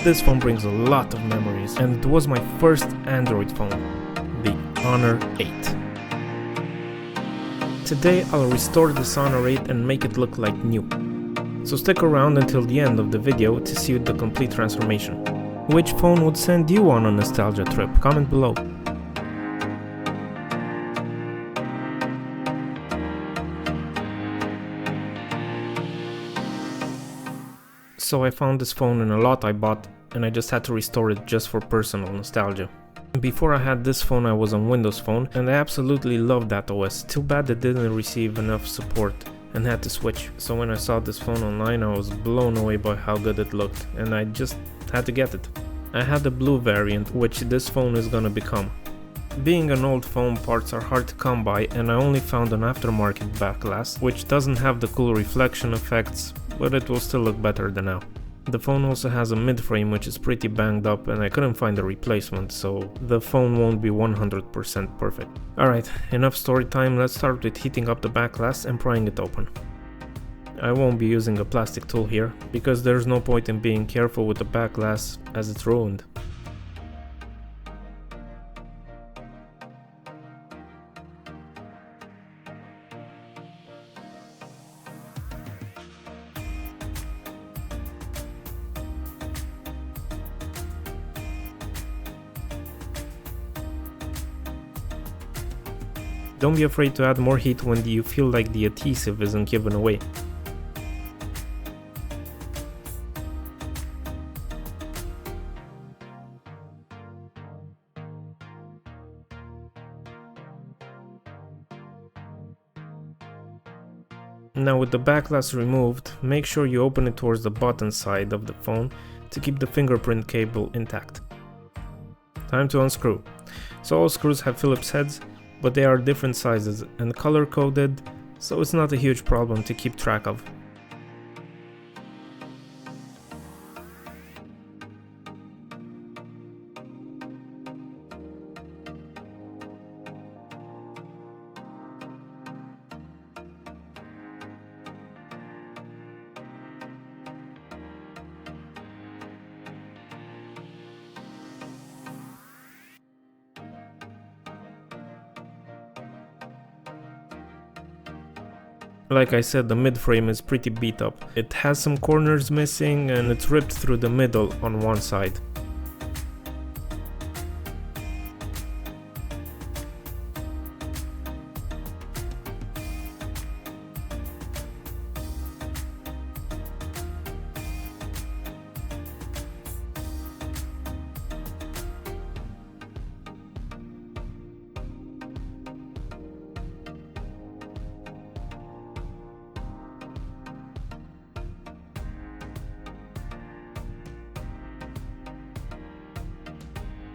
This phone brings a lot of memories, and it was my first Android phone, the Honor 8. Today I'll restore this Honor 8 and make it look like new. So stick around until the end of the video to see the complete transformation. Which phone would send you on a nostalgia trip? Comment below. So I found this phone in a lot I bought, and I just had to restore it just for personal nostalgia. Before I had this phone I was on Windows Phone, and I absolutely loved that OS. Too bad it didn't receive enough support and had to switch. So when I saw this phone online I was blown away by how good it looked, and I just had to get it. I had the blue variant, which this phone is gonna become. Being an old phone, parts are hard to come by, and I only found an aftermarket back glass, which doesn't have the cool reflection effects, but it will still look better than now. The phone also has a midframe which is pretty banged up, and I couldn't find a replacement, so the phone won't be 100% perfect. Alright, enough story time, let's start with heating up the back glass and prying it open. I won't be using a plastic tool here, because there's no point in being careful with the back glass as it's ruined. Don't be afraid to add more heat when you feel like the adhesive isn't given away. Now with the back glass removed, make sure you open it towards the bottom side of the phone to keep the fingerprint cable intact. Time to unscrew. So all screws have Phillips heads, but they are different sizes and color coded, so it's not a huge problem to keep track of. Like I said, the midframe is pretty beat up. It has some corners missing and it's ripped through the middle on one side.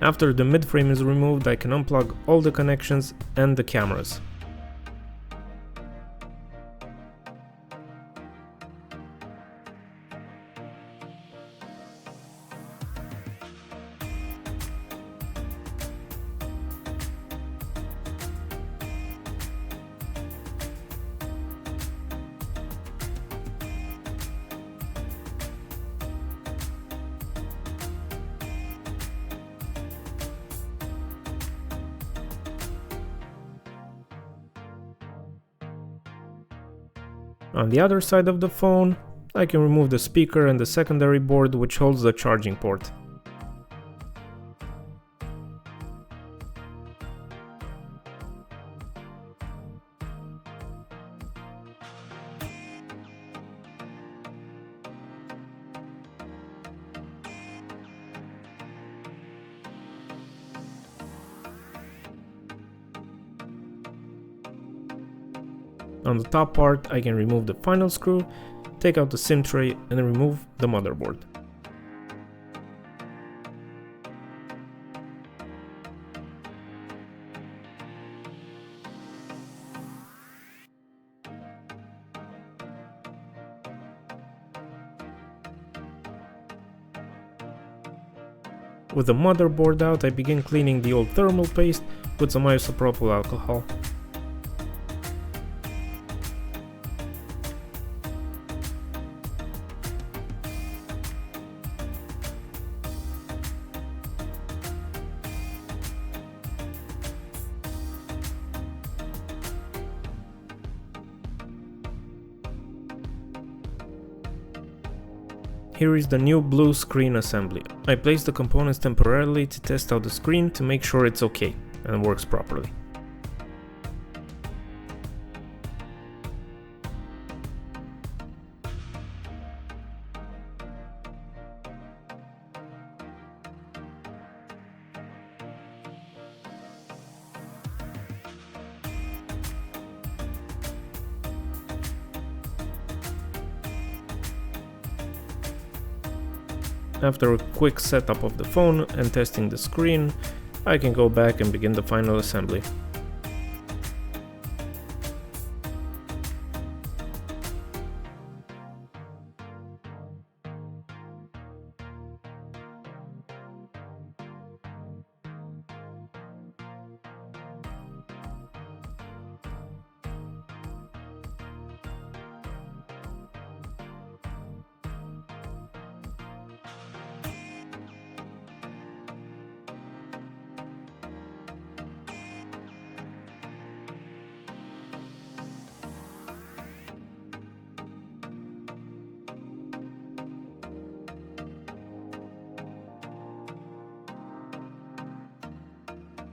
After the midframe is removed, I can unplug all the connections and the cameras. On the other side of the phone, I can remove the speaker and the secondary board which holds the charging port. On the top part, I can remove the final screw, take out the SIM tray and remove the motherboard. With the motherboard out, I begin cleaning the old thermal paste with some isopropyl alcohol. Here is the new blue screen assembly. I placed the components temporarily to test out the screen to make sure it's okay and works properly. After a quick setup of the phone and testing the screen, I can go back and begin the final assembly.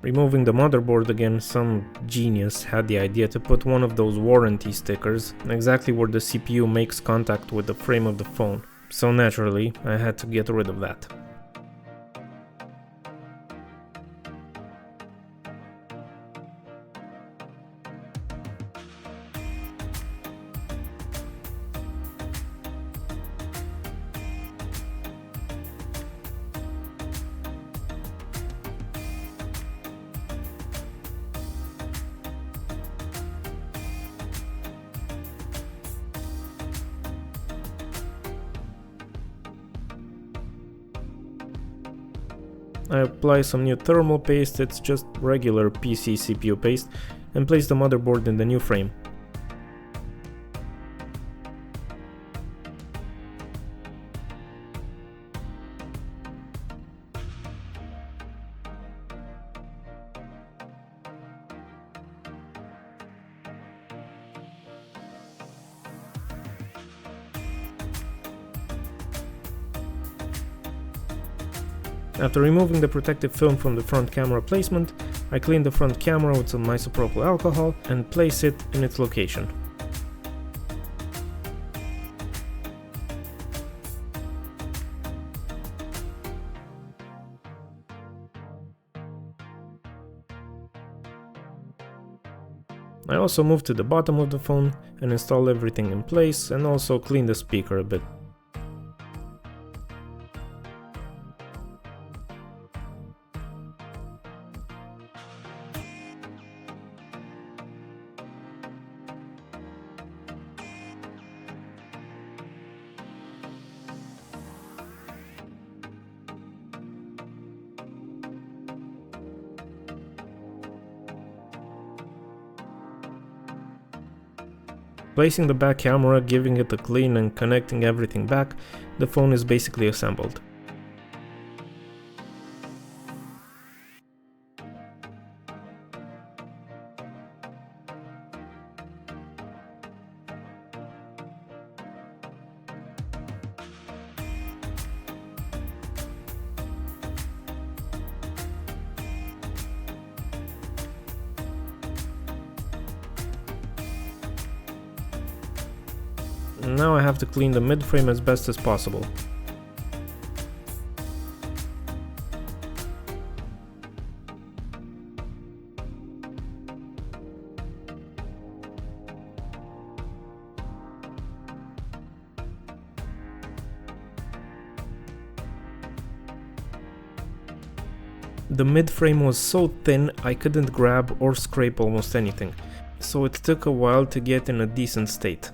Removing the motherboard again, some genius had the idea to put one of those warranty stickers exactly where the CPU makes contact with the frame of the phone, so naturally I had to get rid of that. I apply some new thermal paste, it's just regular PC CPU paste, and place the motherboard in the new frame. After removing the protective film from the front camera placement, I clean the front camera with some isopropyl alcohol and place it in its location. I also move to the bottom of the phone and install everything in place and also clean the speaker a bit. Placing the back camera, giving it a clean and connecting everything back, the phone is basically assembled. Now I have to clean the midframe as best as possible. The midframe was so thin I couldn't grab or scrape almost anything, so it took a while to get in a decent state.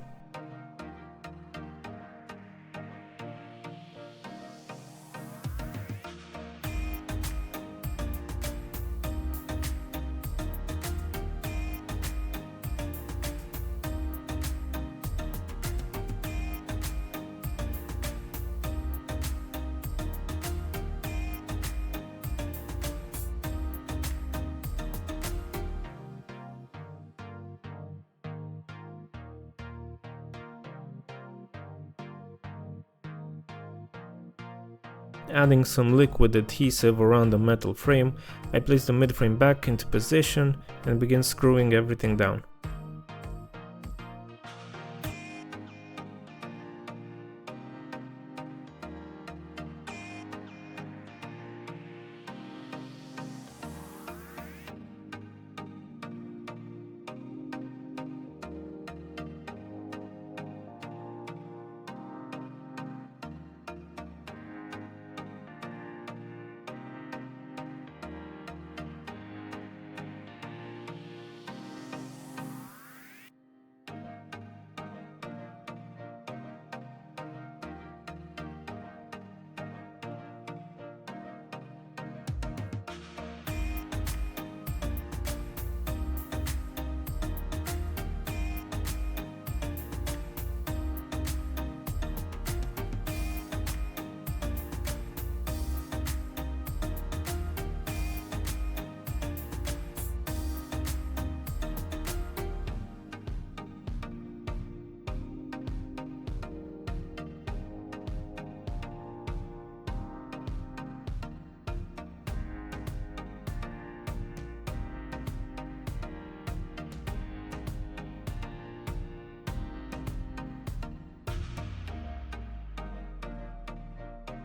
Adding some liquid adhesive around the metal frame, I place the midframe back into position and begin screwing everything down.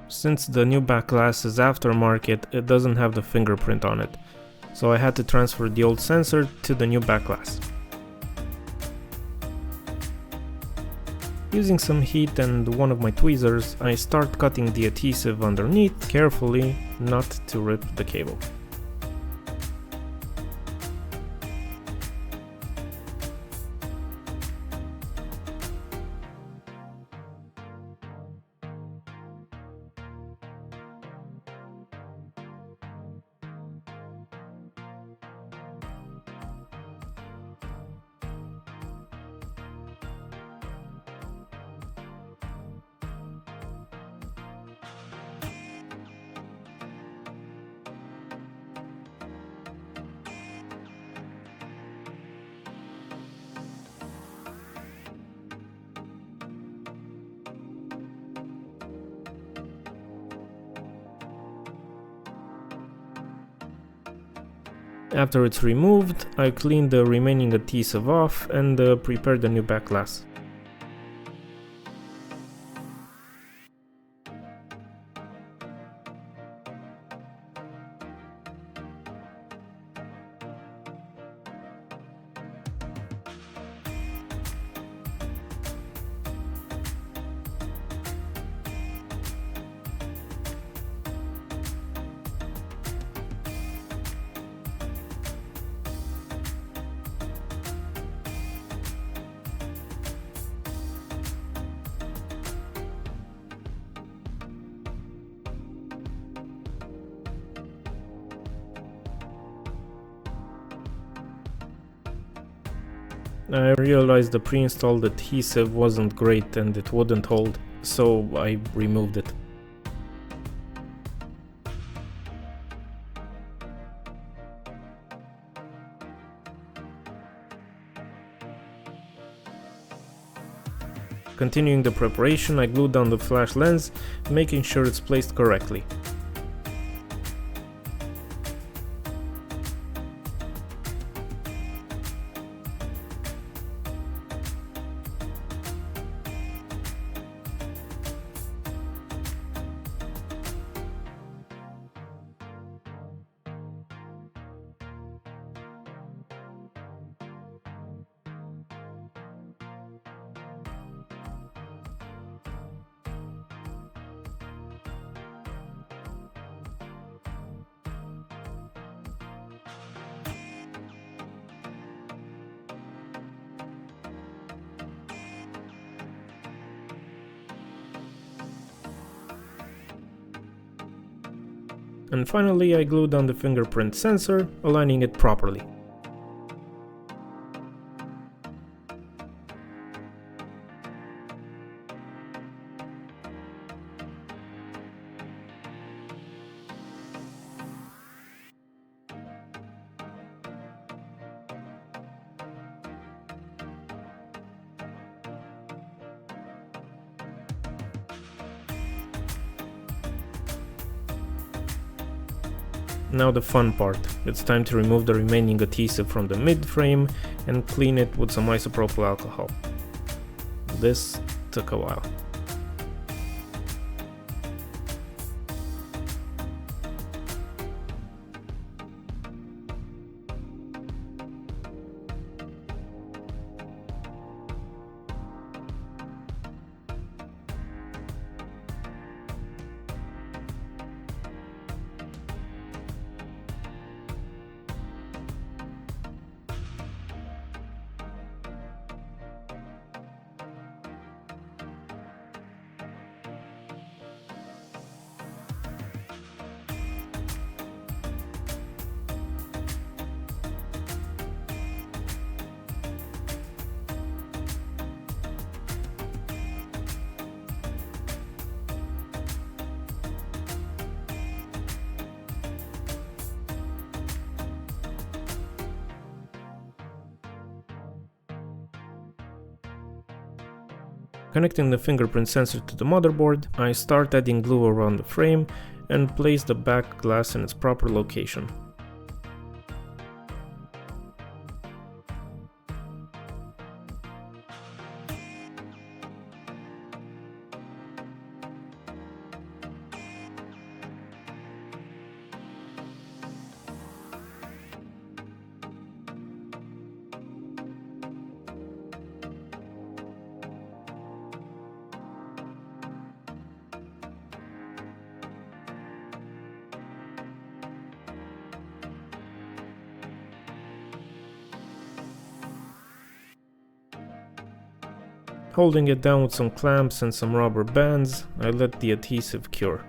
Since the new back glass is aftermarket, it doesn't have the fingerprint on it, so I had to transfer the old sensor to the new back glass. Using some heat and one of my tweezers, I start cutting the adhesive underneath, carefully, not to rip the cable. After it's removed, I clean the remaining adhesive off and prepare the new back glass. I realized the pre-installed adhesive wasn't great and it wouldn't hold, so I removed it. Continuing the preparation, I glued down the flash lens, making sure it's placed correctly. And finally, I glued down the fingerprint sensor, aligning it properly. Now the fun part. It's time to remove the remaining adhesive from the mid-frame and clean it with some isopropyl alcohol. This took a while. Connecting the fingerprint sensor to the motherboard, I start adding glue around the frame and place the back glass in its proper location. Holding it down with some clamps and some rubber bands, I let the adhesive cure.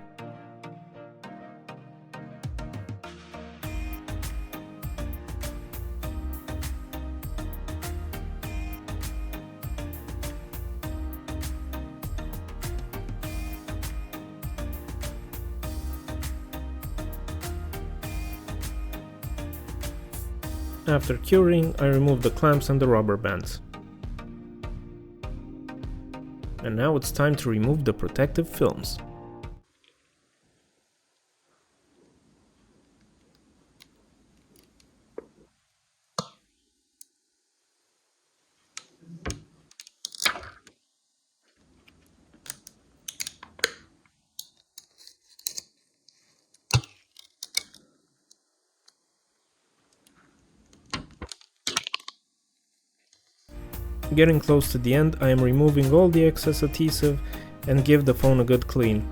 After curing, I remove the clamps and the rubber bands. And now it's time to remove the protective films. Getting close to the end, I am removing all the excess adhesive and give the phone a good clean.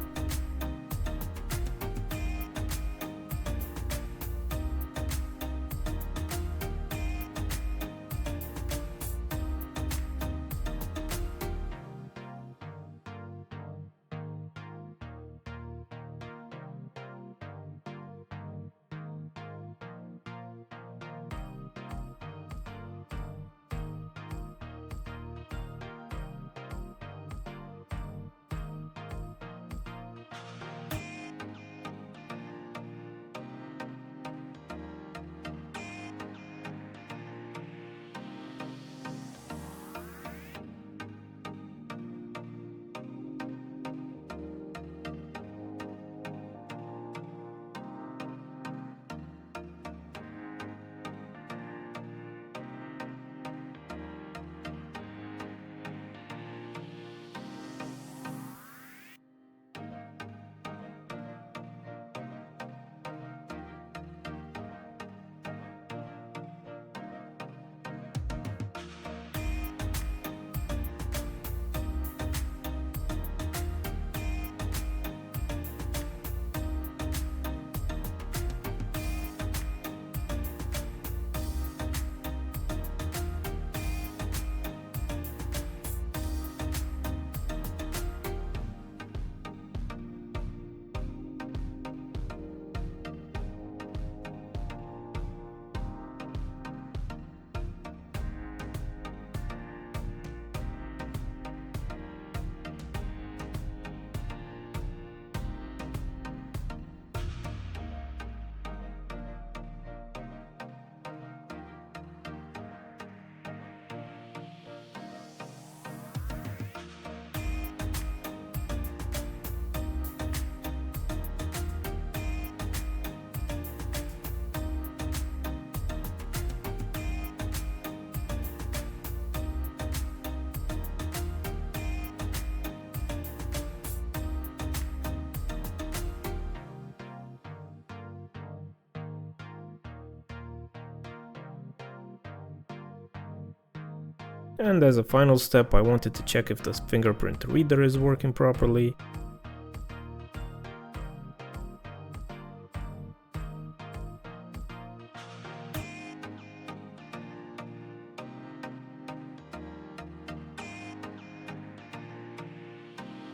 And as a final step, I wanted to check if the fingerprint reader is working properly.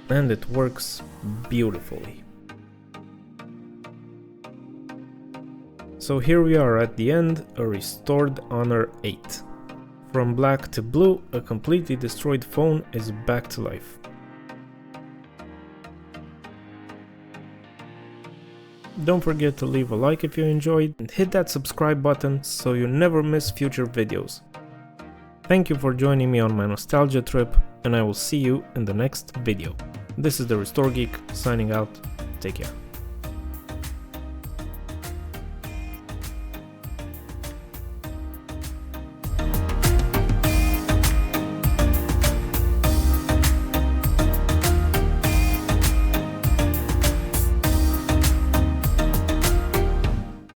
And it works beautifully. So here we are at the end, a restored Honor 8. From black to blue, a completely destroyed phone is back to life. Don't forget to leave a like if you enjoyed, and hit that subscribe button so you never miss future videos. Thank you for joining me on my nostalgia trip, and I will see you in the next video. This is the Restore Geek, signing out. Take care.